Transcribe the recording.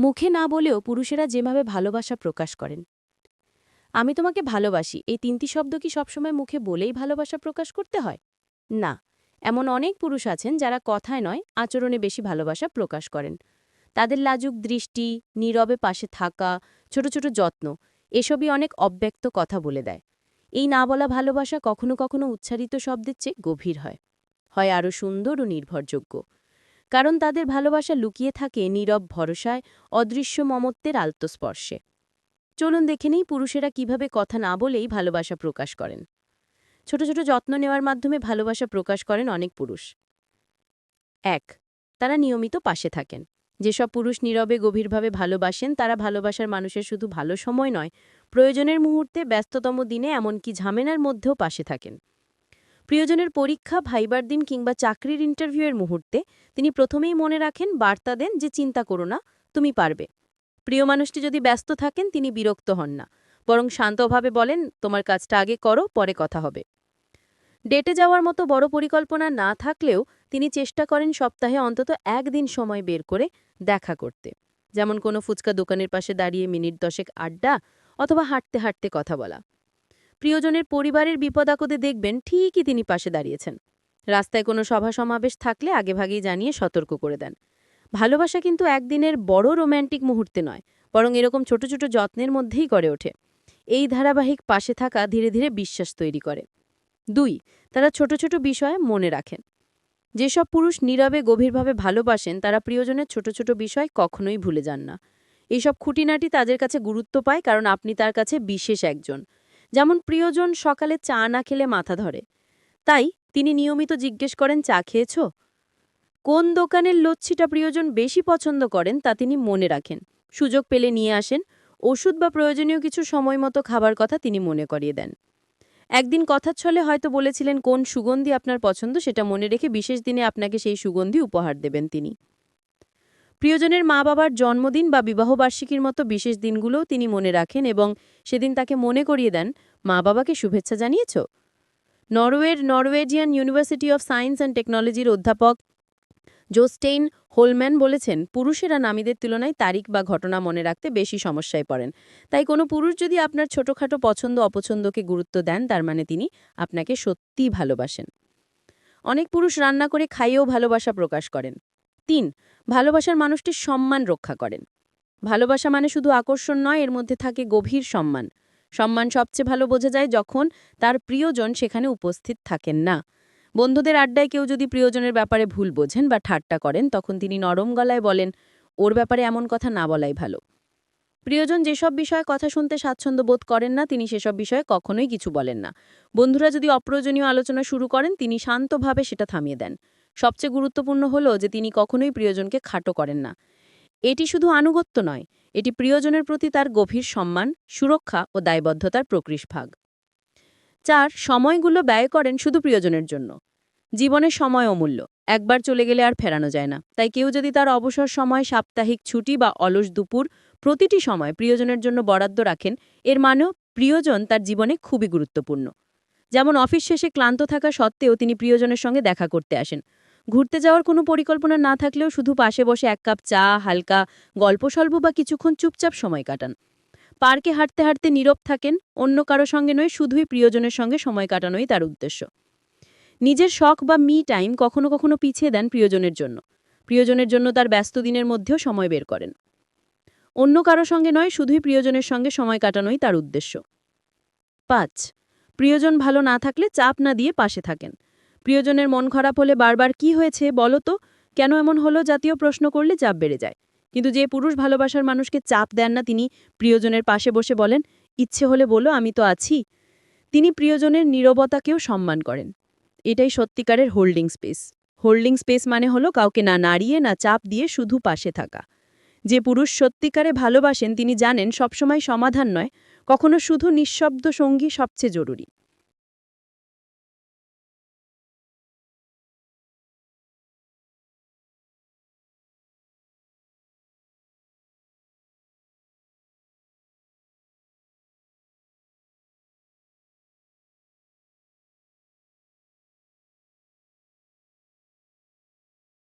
মুখে না বলেও পুরুষেরা যেভাবে ভালোবাসা প্রকাশ করেন। আমি তোমাকে ভালোবাসি এই ৩টি শব্দ কি সবসময় মুখে বলেই ভালোবাসা প্রকাশ করতে হয়? না। এমন অনেক পুরুষ আছেন যারা কথায় নয় আচরণে বেশি ভালোবাসা প্রকাশ করেন। তাদের লাজুক দৃষ্টি, নীরবে পাশে থাকা, ছোট ছোট যত্ন এসবই অনেক অব্যক্ত কথা বলে দেয়। এই না বলা ভালোবাসা কখনো কখনো উচ্চারিত শব্দের চেয়ে গভীর হয়, হয় আরও সুন্দর ও নির্ভরযোগ্য। কারণ তাদের ভালোবাসা লুকিয়ে থাকে নীরব ভরসায়, অদৃশ্য মমত্বের আলতস্পর্শে। চলুন দেখে নেই পুরুষেরা কিভাবে কথা না বলেই ভালোবাসা প্রকাশ করেন। ছোট ছোট যত্ন নেওয়ার মাধ্যমে ভালোবাসা প্রকাশ করেন অনেক পুরুষ। ১. তারা নিয়মিত পাশে থাকেন। যেসব পুরুষ নীরবে গভীরভাবে ভালোবাসেন তারা ভালোবাসার মানুষের শুধু ভালো সময় নয়, প্রয়োজনের মুহূর্তে ব্যস্ততম দিনে এমনকি ঝামেলার মধ্যেও পাশে থাকেন। প্রিয়জনের পরীক্ষা, ভাইবার দিন কিংবা চাকরির ইন্টারভিউয়ের মুহূর্তে তিনি প্রথমেই মনে রাখেন, বার্তা দেন যে চিন্তা করো না, তুমি পারবে। প্রিয় মানুষটি যদি ব্যস্ত থাকেন তিনি বিরক্ত হন না, বরং শান্তভাবে বলেন তোমার কাজটা আগে করো, পরে কথা হবে। ডেটে যাওয়ার মতো বড় পরিকল্পনা না থাকলেও তিনি চেষ্টা করেন সপ্তাহে অন্তত একদিন সময় বের করে দেখা করতে। যেমন কোনো ফুচকা দোকানের পাশে দাঁড়িয়ে মিনিট 10 আড্ডা অথবা হাঁটতে হাঁটতে কথা বলা। প্রিয়জনের পরিবারের বিপদ-আপদে দেখবেন ঠিকই তিনি পাশে দাঁড়িয়েছেন। রাস্তায় কোনো সভা সমাবেশ থাকলে আগেভাগেই জানিয়ে সতর্ক করে দেন। ভালোবাসা কিন্তু একদিনের বড় রোম্যান্টিক মুহূর্তে নয়, বরং এরকম ছোট ছোট যত্নের মধ্যেই গড়ে ওঠে। এই ধারাবাহিক পাশে থাকা ধীরে ধীরে বিশ্বাস তৈরি করে। ২. তারা ছোট ছোট বিষয়ে মনে রাখেন। যেসব পুরুষ নীরবে গভীরভাবে ভালোবাসেন তারা প্রিয়জনের ছোট ছোট বিষয় কখনোই ভুলে যান না। এইসব খুঁটিনাটি তাদের কাছে গুরুত্ব পায় কারণ আপনি তার কাছে বিশেষ একজন। যেমন প্রিয়জন সকালে চা না খেলে মাথা ধরে, তাই তিনি নিয়মিত জিজ্ঞেস করেন চা খেয়েছ। কোন দোকানের লচ্ছিটা প্রিয়জন বেশি পছন্দ করেন তা তিনি মনে রাখেন, সুযোগ পেলে নিয়ে আসেন। ওষুধ বা প্রয়োজনীয় কিছু সময় মতো খাবার কথা তিনি মনে করিয়ে দেন। একদিন কথার ছলে হয়তো বলেছিলেন কোন সুগন্ধি আপনার পছন্দ, সেটা মনে রেখে বিশেষ দিনে আপনাকে সেই সুগন্ধি উপহার দেবেন তিনি। প্রিয়জনের মা বাবার জন্মদিন বা বিবাহবার্ষিকীর মতো বিশেষ দিনগুলোও তিনি মনে রাখেন এবং সেদিন তাকে মনে করিয়ে দেন, মা বাবাকে শুভেচ্ছা জানিয়েছ। Norwegian University of Science and টেকনোলজির অধ্যাপক জোস্টেইন হোলম্যান বলেছেন, পুরুষেরা নারীদের তুলনায় তারিখ বা ঘটনা মনে রাখতে বেশি সমস্যায় পড়েন। তাই কোনো পুরুষ যদি আপনার ছোটখাটো পছন্দ অপছন্দকে গুরুত্ব দেন তার মানে তিনি আপনাকে সত্যিই ভালোবাসেন। অনেক পুরুষ রান্না করে খাইয়েও ভালোবাসা প্রকাশ করেন। ৩. ভালোবাসার মানুষটির সম্মান রক্ষা করেন। ভালোবাসা মানে শুধু আকর্ষণ নয়, এর মধ্যে থাকে গভীর সম্মান। সম্মান সবচেয়ে ভালো বোঝা যায় যখন তার প্রিয়জন সেখানে উপস্থিত থাকেন না। বন্ধুদের আড্ডায় কেউ যদি প্রিয়জনের ব্যাপারে ভুল বোঝেন বা ঠাট্টা করেন তখন তিনি নরম গলায় বলেন, ওর ব্যাপারে এমন কথা না বলাই ভালো। প্রিয়জন যেসব বিষয়ে কথা শুনতে স্বাচ্ছন্দ্য বোধ করেন না তিনি সেসব বিষয়ে কখনোই কিছু বলেন না। বন্ধুরা যদি অপ্রয়োজনীয় আলোচনা শুরু করেন তিনি শান্তভাবে সেটা থামিয়ে দেন। সবচেয়ে গুরুত্বপূর্ণ হলো যে তিনি কখনোই প্রিয়জনকে খাটো করেন না। এটি শুধু আনুগত্য নয়, এটি প্রিয়জনের প্রতি তার গভীর সম্মান, সুরক্ষা ও দায়বদ্ধতার প্রকাশভাগ। ৪. সময়গুলো ব্যয় করেন শুধু প্রিয়জনের জন্য। জীবনের সময় অমূল্য, একবার চলে গেলে আর ফেরানো যায় না। তাই কেউ যদি তার অবসর সময়, সাপ্তাহিক ছুটি বা অলস দুপুর প্রতিটি সময় প্রিয়জনের জন্য বরাদ্দ রাখেন, এর মানেও প্রিয়জন তার জীবনে খুবই গুরুত্বপূর্ণ। যেমন অফিস শেষে ক্লান্ত থাকা সত্ত্বেও তিনি প্রিয়জনের সঙ্গে দেখা করতে আসেন। ঘুরতে যাওয়ার কোনো পরিকল্পনা না থাকলেও শুধু পাশে বসে এক কাপ চা, হালকা গল্পসল্প বা কিছুক্ষণ চুপচাপ সময় কাটান। পার্কে হাঁটতে হাঁটতে নীরব থাকেন, অন্য কারো সঙ্গে নয়, শুধুই প্রিয়জনের সঙ্গে সময় কাটানোই তার উদ্দেশ্য। নিজের শখ বা মি টাইম কখনো কখনো পিছিয়ে দেন প্রিয়জনের জন্য। প্রিয়জনের জন্য তার ব্যস্ত দিনের মধ্যেও সময় বের করেন। অন্য কারো সঙ্গে নয়, শুধুই প্রিয়জনের সঙ্গে সময় কাটানোই তার উদ্দেশ্য। ৫. প্রিয়জন ভালো না থাকলে চাপ না দিয়ে পাশে থাকেন। প্রিয়জনের মন খারাপ হলে বারবার কি হয়েছে বলো তো, কেন এমন হলো জাতীয় প্রশ্ন করলে চাপ বেড়ে যায়। কিন্তু যে পুরুষ ভালোবাসার মানুষকে চাপ দেন না, তিনি প্রিয়জনের পাশে বসে বলেন, ইচ্ছে হলে বলো, আমি তো আছি। তিনি প্রিয়জনের নীরবতাকেও সম্মান করেন। এটাই সত্যিকারের হোল্ডিং স্পেস। হোল্ডিং স্পেস মানে হলো কাউকে না নাড়িয়ে না চাপ দিয়ে শুধু পাশে থাকা। যে পুরুষ সত্যিকারে ভালোবাসেন তিনি জানেন সবসময় সমাধান নয়, কখনো শুধু নিঃশব্দ সঙ্গী সবচেয়ে জরুরি।